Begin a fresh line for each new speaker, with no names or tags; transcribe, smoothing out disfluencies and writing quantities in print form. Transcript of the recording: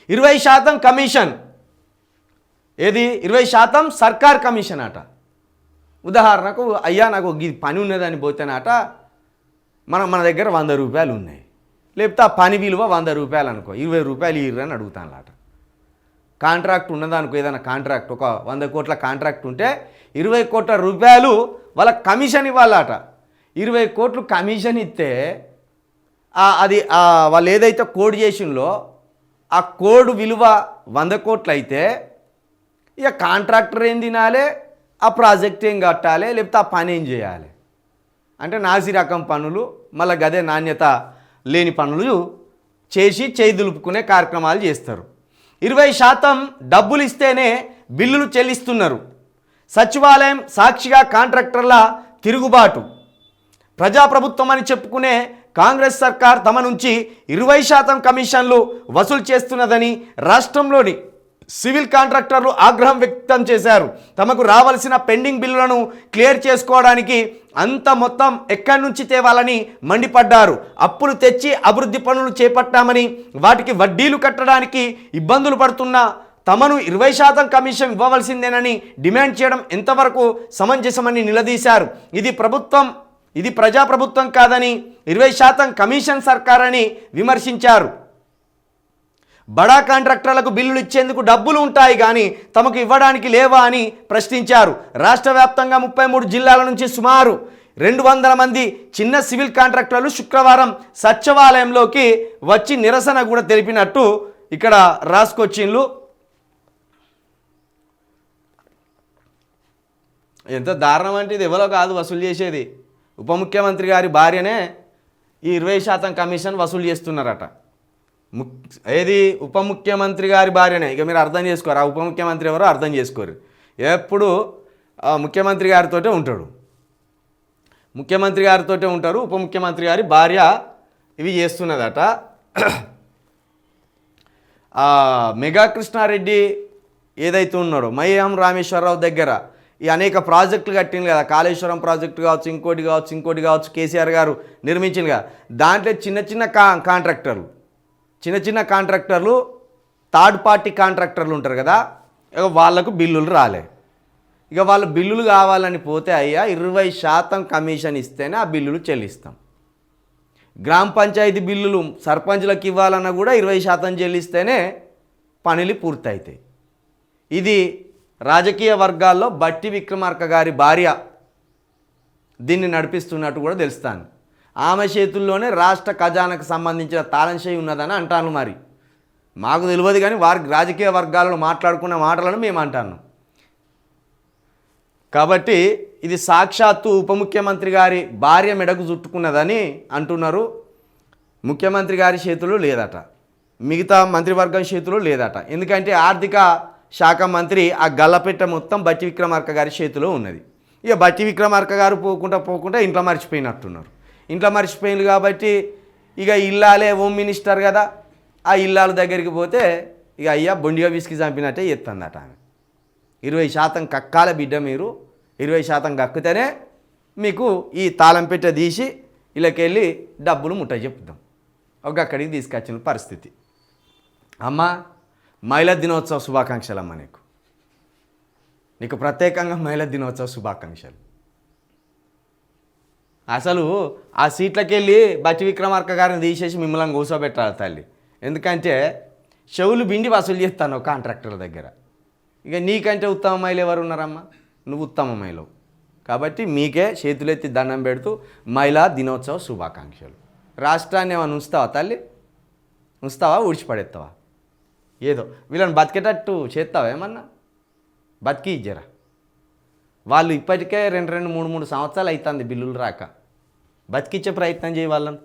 20% commission, ఏది 20% సర్కార్ commission అట. ఉదాహరణకు అయ్యా నాకు ఈ పని ఉన్నదని పోతేనట మన దగ్గర 100 రూపాయలు ఉన్నాయి, లేకపోతే ఆ పని విలువ 100 రూపాయలు అనుకో, 20 రూపాయలు ఇవ్వరని అడుగుతాను అట. కాంట్రాక్ట్ ఉన్నదనుకో, ఏదైనా కాంట్రాక్ట్ ఒక 100 కోట్ల కాంట్రాక్ట్ ఉంటే 20 కోట్ల రూపాయలు వాళ్ళ కమిషన్ ఇవ్వాలట. 20 కోట్లు కమిషన్ ఇస్తే అది వాళ్ళు ఏదైతే కోడ్ చేసిందో ఆ కోడ్ విలువ 100 కోట్లు అయితే ఇక కాంట్రాక్టర్ ఏం తినాలి, ఆ ప్రాజెక్ట్ ఏం కట్టాలి, లేకపోతే ఆ పని ఏం చేయాలి అంటే నాసి రకం పనులు, మళ్ళీ గదే నాణ్యత లేని పనులు చేసి చేయి దులుపుకునే కార్యక్రమాలు చేస్తారు. 20% డబ్బులు ఇస్తేనే బిల్లులు చెల్లిస్తున్నారు. సచివాలయం సాక్షిగా కాంట్రాక్టర్ల తిరుగుబాటు. ప్రజాప్రభుత్వం అని చెప్పుకునే కాంగ్రెస్ సర్కార్ తమ నుంచి 20% కమిషన్లు వసూలు చేస్తున్నదని రాష్ట్రంలోని సివిల్ కాంట్రాక్టర్లు ఆగ్రహం వ్యక్తం చేశారు. తమకు రావాల్సిన పెండింగ్ బిల్లులను క్లియర్ చేసుకోవడానికి అంత మొత్తం ఎక్కడి నుంచి తేవాలని మండిపడ్డారు. అప్పులు తెచ్చి అభివృద్ధి పనులు చేపట్టామని వాటికి వడ్డీలు కట్టడానికి ఇబ్బందులు పడుతున్న తమను 20% కమిషన్ ఇవ్వవలసిందేనని డిమాండ్ చేయడం ఎంతవరకు సమంజసమని నిలదీశారు. ఇది ప్రజాప్రభుత్వం కాదని 20% కమిషన్ సర్కార్ అని విమర్శించారు. బడా కాంట్రాక్టర్లకు బిల్లులు ఇచ్చేందుకు డబ్బులు ఉంటాయి కానీ తమకు ఇవ్వడానికి లేవా అని ప్రశ్నించారు. రాష్ట్ర వ్యాప్తంగా 33 జిల్లాల నుంచి సుమారు 200 మంది చిన్న సివిల్ కాంట్రాక్టర్లు శుక్రవారం సచివాలయంలోకి వచ్చి నిరసన కూడా తెలిపినట్టు ఇక్కడ రాసుకొచ్చిండ్లు. ఎంత దారుణం అంటే ఇది ఎవరో కాదు వసూలు చేసేది, ఉప ముఖ్యమంత్రి గారి భార్యనే ఈ 20% కమిషన్ వసూలు చేస్తున్నారట. ఏది ఉప ముఖ్యమంత్రి గారి భార్యనే. ఇక మీరు అర్థం చేసుకోరు, ఆ ఉప ముఖ్యమంత్రి ఎవరో అర్థం చేసుకోరు. ఎప్పుడు ముఖ్యమంత్రి గారితో ఉంటాడు, ముఖ్యమంత్రి గారితో ఉంటారు. ఉప ముఖ్యమంత్రి గారి భార్య ఇవి చేస్తున్నదట. మెగా కృష్ణారెడ్డి ఏదైతే ఉన్నాడో మయ్యం రామేశ్వరరావు దగ్గర ఈ అనేక ప్రాజెక్టులు కట్టింది కదా, కాళేశ్వరం ప్రాజెక్టు కావచ్చు, ఇంకోటి కావచ్చు, కేసీఆర్ గారు నిర్మించింది కదా. దాంట్లో చిన్న చిన్న కాంట్రాక్టర్లు థర్డ్ పార్టీ కాంట్రాక్టర్లు ఉంటారు కదా, ఇక వాళ్ళకు బిల్లులు రాలే. ఇక వాళ్ళు బిల్లులు కావాలని పోతే అయ్యా 20% కమిషన్ ఇస్తేనే ఆ బిల్లులు చెల్లిస్తాం. గ్రామ పంచాయతీ బిల్లులు సర్పంచ్లకు ఇవ్వాలన్నా కూడా 20% చెల్లిస్తేనే పనులు పూర్తవుతాయి. ఇది రాజకీయ వర్గాల్లో బట్టి విక్రమార్క గారి భార్య దీన్ని నడిపిస్తున్నట్టు కూడా తెలుస్తాను. ఆమె చేతుల్లోనే రాష్ట్ర ఖజానాకు సంబంధించిన తాళం చేయి ఉన్నదని అంటాను. మరి మాకు తెలియదు కానీ వారి రాజకీయ వర్గాలలో మాట్లాడుకున్న మాటలను మేము అంటాను. కాబట్టి ఇది సాక్షాత్తు ఉప ముఖ్యమంత్రి గారి భార్య మెడకు చుట్టుకున్నదని అంటున్నారు. ముఖ్యమంత్రి గారి చేతుల్లో లేదట, మిగతా మంత్రివర్గం చేతుల్లో లేదట. ఎందుకంటే ఆర్థిక శాఖ మంత్రి ఆ గల్లపెట్ట మొత్తం బట్టి విక్రమార్క గారి చేతిలో ఉన్నది. ఇక బట్టి విక్రమార్క గారు పోకుండా ఇంట్లో మర్చిపోయినట్టున్నారు. ఇంట్లో మర్చిపోయింది కాబట్టి ఇక ఇల్లాలే హోమ్ మినిస్టర్ కదా, ఆ ఇల్లాల దగ్గరికి పోతే ఇక అయ్యా బొండిగా విసికి చంపినట్టే ఎత్తుందట ఆమె. 20% కక్కాల బిడ్డ, మీరు 20% కక్కితేనే మీకు ఈ తాళం పెట్టె తీసి ఇలాకెళ్ళి డబ్బులు ముట్ట చెప్తాం. ఒక అక్కడికి తీసుకొచ్చిన పరిస్థితి. అమ్మ మహిళా దినోత్సవ శుభాకాంక్షలు అమ్మ, నీకు ప్రత్యేకంగా మహిళా దినోత్సవ శుభాకాంక్షలు. అసలు ఆ సీట్లకి వెళ్ళి బట్టి విక్రమార్క గారిని తీసేసి మిమ్మల్ని కూర్చోబెట్టాలి తల్లి. ఎందుకంటే చెవులు బిండి వసూలు చేస్తాను కాంట్రాక్టర్ల దగ్గర. ఇక నీకంటే ఉత్తమ మహిళ ఎవరు ఉన్నారమ్మా? నువ్వు ఉత్తమ మహిళవు. కాబట్టి మీకే చేతులెత్తి దండం పెడుతూ మహిళా దినోత్సవ శుభాకాంక్షలు. రాష్ట్రాన్ని ఏమైనా ఉంచుతావా తల్లి? ఉంచుతావా ఊడ్చిపడేస్తావా? ఏదో వీళ్ళని బతికేటట్టు చేస్తావా? ఏమన్నా బతికి ఇచ్చారా? వాళ్ళు ఇప్పటికే 2-3 సంవత్సరాలు అవుతుంది బిల్లులు రాక. బతికిచ్చే ప్రయత్నం చేయ వాళ్ళని.